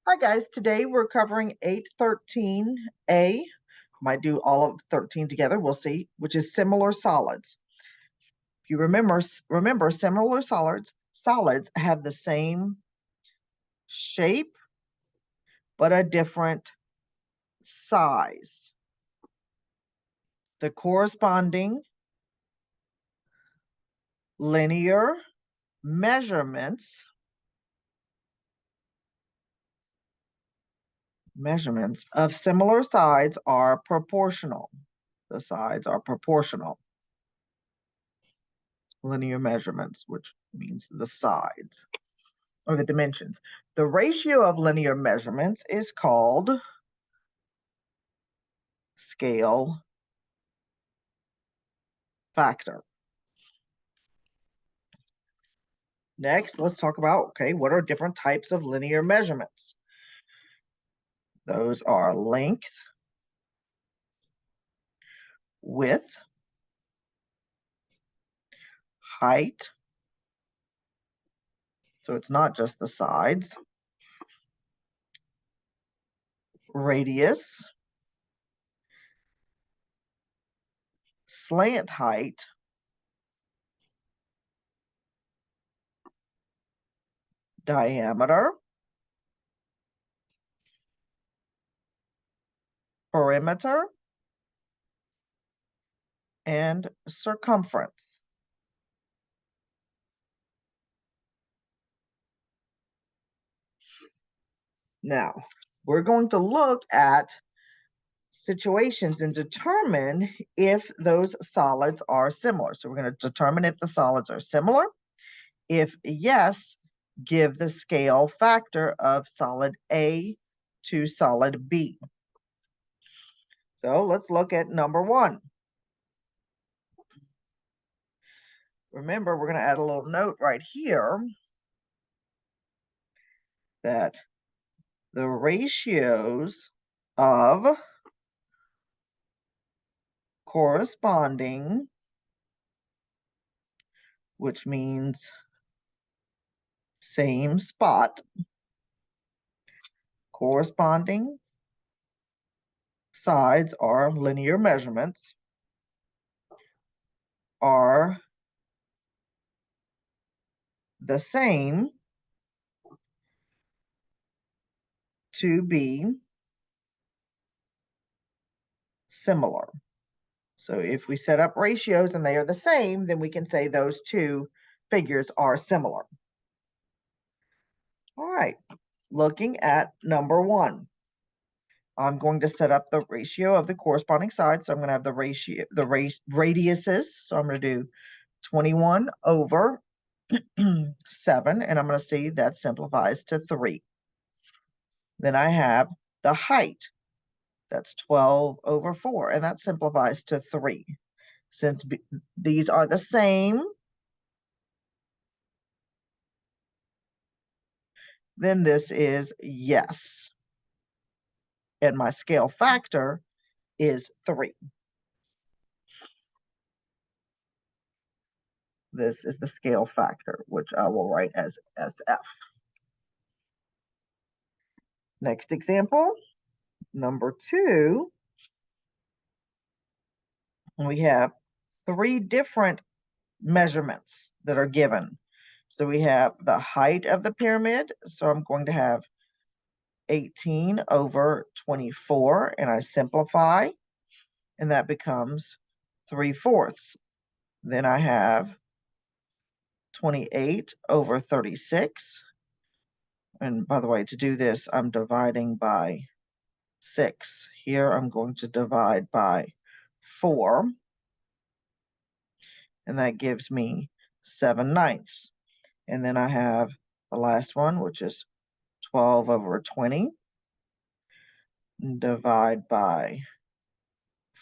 Hi guys, today we're covering 813A. Might do all of 13 together, we'll see, which is similar solids. If you remember similar solids have the same shape, but a different size. The corresponding linear measurements of similar sides are proportional. The sides are proportional. Linear measurements, which means the sides or the dimensions. The ratio of linear measurements is called scale factor. Next, let's talk about, what are different types of linear measurements? Those are length, width, height. So it's not just the sides. Radius, slant height, diameter, perimeter, and circumference. Now, we're going to look at situations and determine if those solids are similar. So we're going to determine if the solids are similar. If yes, give the scale factor of solid A to solid B. So let's look at number one. Remember, we're going to add a little note right here that the ratios of corresponding, which means same spot, corresponding sides are linear measurements, are the same to be similar. So if we set up ratios and they are the same, then we can say those two figures are similar. All right, looking at number one. I'm going to set up the ratio of the corresponding sides. So I'm going to have the ratio, radiuses. So I'm going to do 21 over 7, and I'm going to see that simplifies to 3. Then I have the height. That's 12 over 4, and that simplifies to 3. Since these are the same, then this is yes. And my scale factor is 3. This is the scale factor, which I will write as SF. Next example, number 2. We have 3 different measurements that are given. So we have the height of the pyramid. So I'm going to have 18 over 24, and I simplify, and that becomes 3/4. Then I have 28 over 36. And by the way, to do this, I'm dividing by 6. Here I'm going to divide by 4. And that gives me 7/9. And then I have the last one, which is 12 over 20. Divide by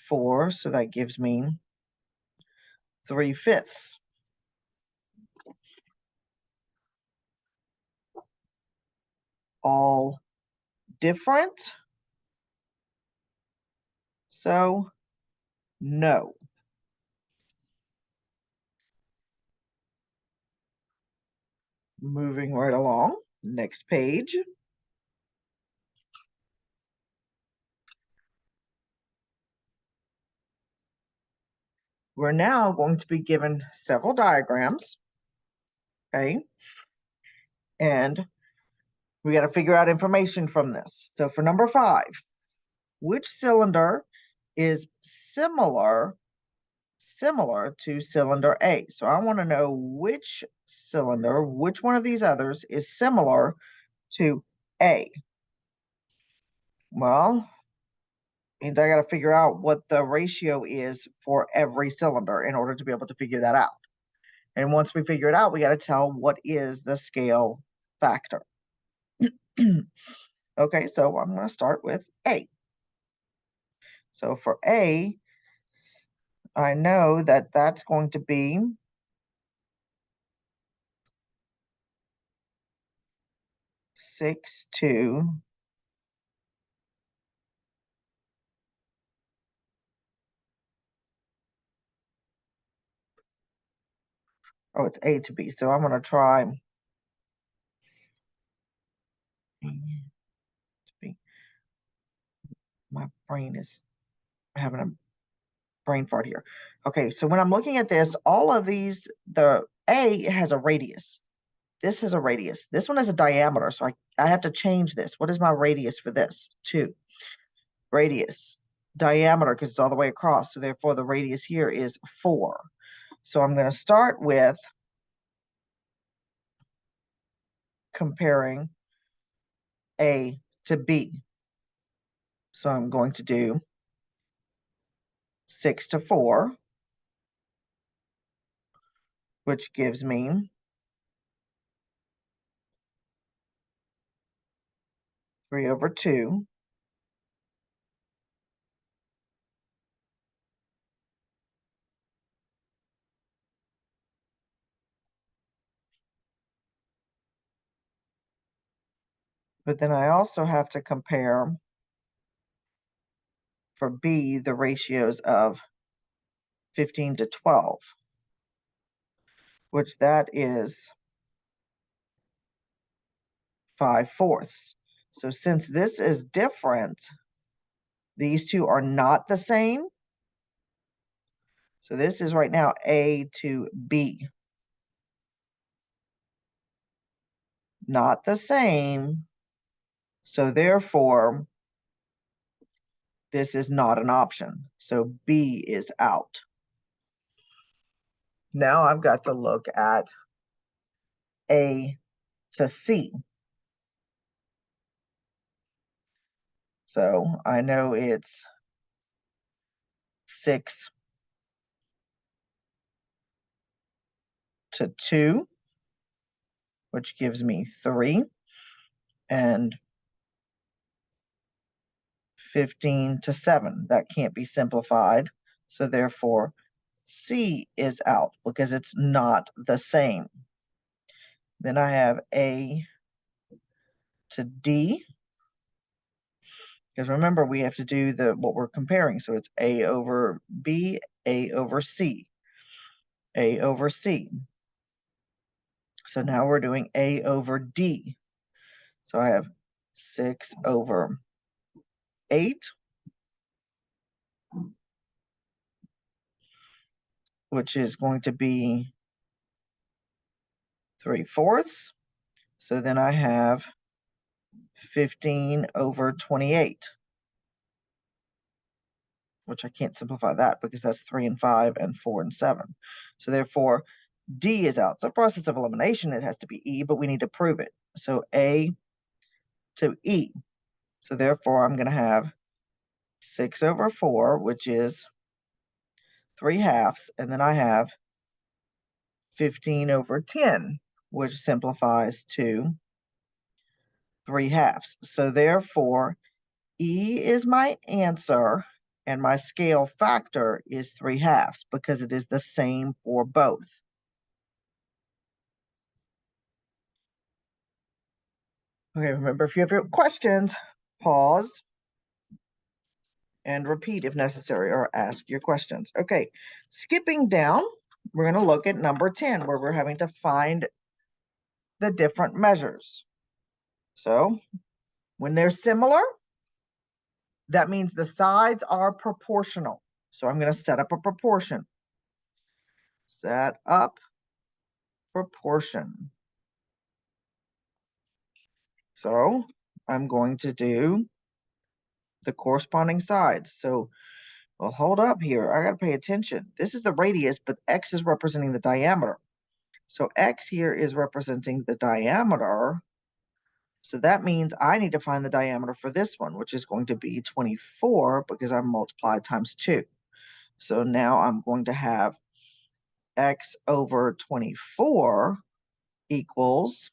4. So that gives me 3/5. All different? So no. Moving right along, next page. we're now going to be given several diagrams, okay? And we got to figure out information from this. So for number 5, which cylinder is similar to cylinder A? So I want to know which cylinder, which one of these others is similar to A. Well, means I got to figure out what the ratio is for every cylinder in order to be able to figure that out. And once we figure it out, we got to tell what is the scale factor. Okay, so I'm going to start with A. So for A, I know that that's going to be 6, 2, oh, it's A to B. So I'm going to try A to B. My brain is having a brain fart here. Okay, so when I'm looking at this, all of these, the A has a radius. This has a radius. This one has a diameter, so I have to change this. What is my radius for this? 2. Radius. Diameter, because it's all the way across, so therefore the radius here is 4. So I'm going to start with comparing A to B. So I'm going to do 6 to 4, which gives me 3/2. But then I also have to compare for B the ratios of 15 to 12, which that is 5/4. So since this is different, these two are not the same. So this is right now A to B. Not the same. So therefore, this is not an option. So B is out. Now I've got to look at A to C. So I know it's 6 to 2, which gives me 3, and 15 to 7. That can't be simplified. So therefore, C is out because it's not the same. Then I have A to D. Because remember, we have to do what we're comparing. So it's A over B, A over C, A over C. So now we're doing A over D. So I have 6/8, which is going to be 3/4. So then I have 15/28, which I can't simplify that because that's 3 and 5 and 4 and 7. So therefore, D is out. So process of elimination, it has to be E, but we need to prove it. So A to E. So therefore, I'm going to have 6/4, which is 3/2, and then I have 15/10, which simplifies to 3/2. So therefore, E is my answer, and my scale factor is 3/2 because it is the same for both. Okay, remember, if you have questions, pause and repeat if necessary, or ask your questions. Okay, skipping down, we're going to look at number 10, where we're having to find the different measures. So when they're similar, that means the sides are proportional. So I'm going to set up a proportion. Set up proportion. So I'm going to do the corresponding sides. So, well, hold up here. I got to pay attention. This is the radius, but X is representing the diameter. So X here is representing the diameter. So that means I need to find the diameter for this one, which is going to be 24 because I multiplied times 2. So now I'm going to have X over 24 equals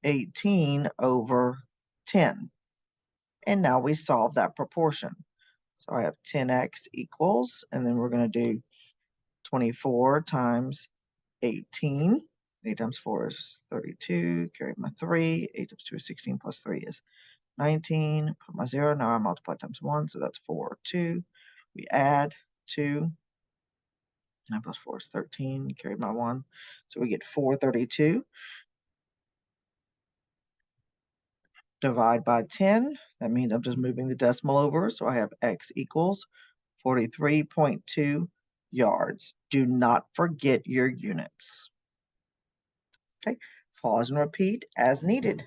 18 over 10. And now we solve that proportion. So I have 10x equals, and then we're going to do 24 times 18. 8 times 4 is 32, carry my 3. 8 times 2 is 16, plus 3 is 19. Put my 0. Now I multiply times 1, so that's 4, 2. We add 2. 9 plus 4 is 13, carry my 1. So we get 432. Divide by 10. That means I'm just moving the decimal over. So I have x equals 43.2 yards. Do not forget your units. Okay, pause and repeat as needed.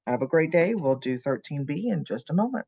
Have a great day. We'll do 13B in just a moment.